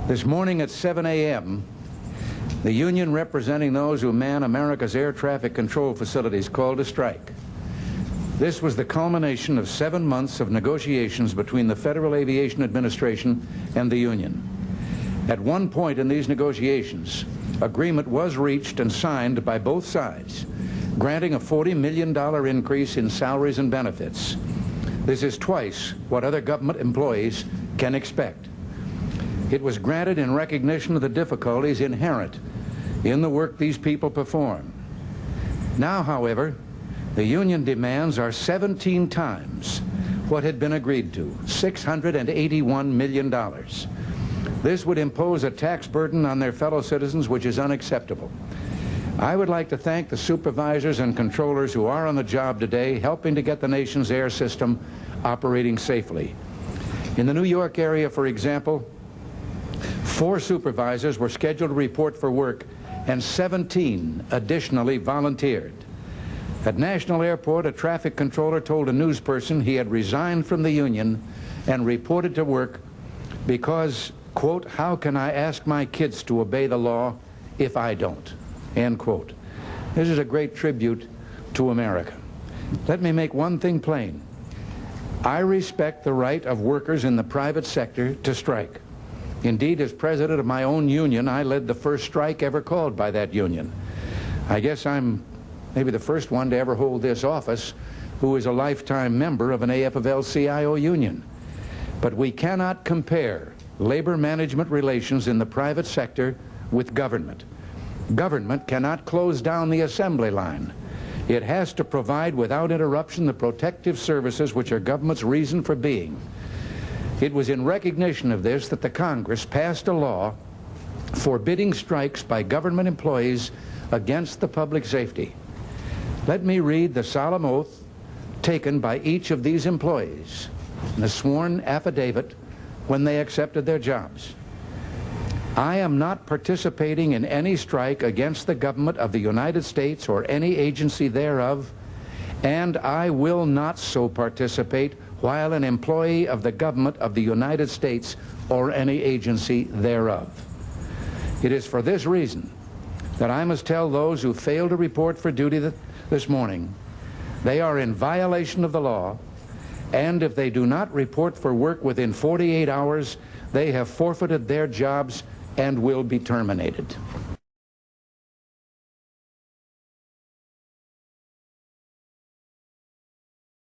This morning at 7 a.m., the union representing those who man America's air traffic control facilities called a strike. This was the culmination of 7 months of negotiations between the Federal Aviation Administration and the union. At one point in these negotiations, agreement was reached and signed by both sides, granting a $40 million increase in salaries and benefits. This is twice what other government employees can expect. It was granted in recognition of the difficulties inherent in the work these people perform. Now, however, the union demands are 17 times what had been agreed to, $681 million. This would impose a tax burden on their fellow citizens which is unacceptable. I would like to thank the supervisors and controllers who are on the job today helping to get the nation's air system operating safely. In the New York area, for example, 4 supervisors were scheduled to report for work and 17 additionally volunteered. At National Airport, a traffic controller told a news person he had resigned from the union and reported to work because, quote, "How can I ask my kids to obey the law if I don't?" End quote. This is a great tribute to America. Let me make one thing plain. I respect the right of workers in the private sector to strike. Indeed, as president of my own union, I led the first strike ever called by that union. I guess I'm maybe the first one to ever hold this office who is a lifetime member of an AFL-CIO union. But we cannot compare labor management relations in the private sector with government. Government cannot close down the assembly line. It has to provide without interruption the protective services which are government's reason for being. It was in recognition of this that the Congress passed a law forbidding strikes by government employees against the public safety. Let me read the solemn oath taken by each of these employees in the sworn affidavit when they accepted their jobs. I am not participating in any strike against the government of the United States or any agency thereof, and I will not so participate while an employee of the government of the United States or any agency thereof. It is for this reason that I must tell those who fail to report for duty this morning they are in violation of the law, and if they do not report for work within 48 hours, they have forfeited their jobs and will be terminated.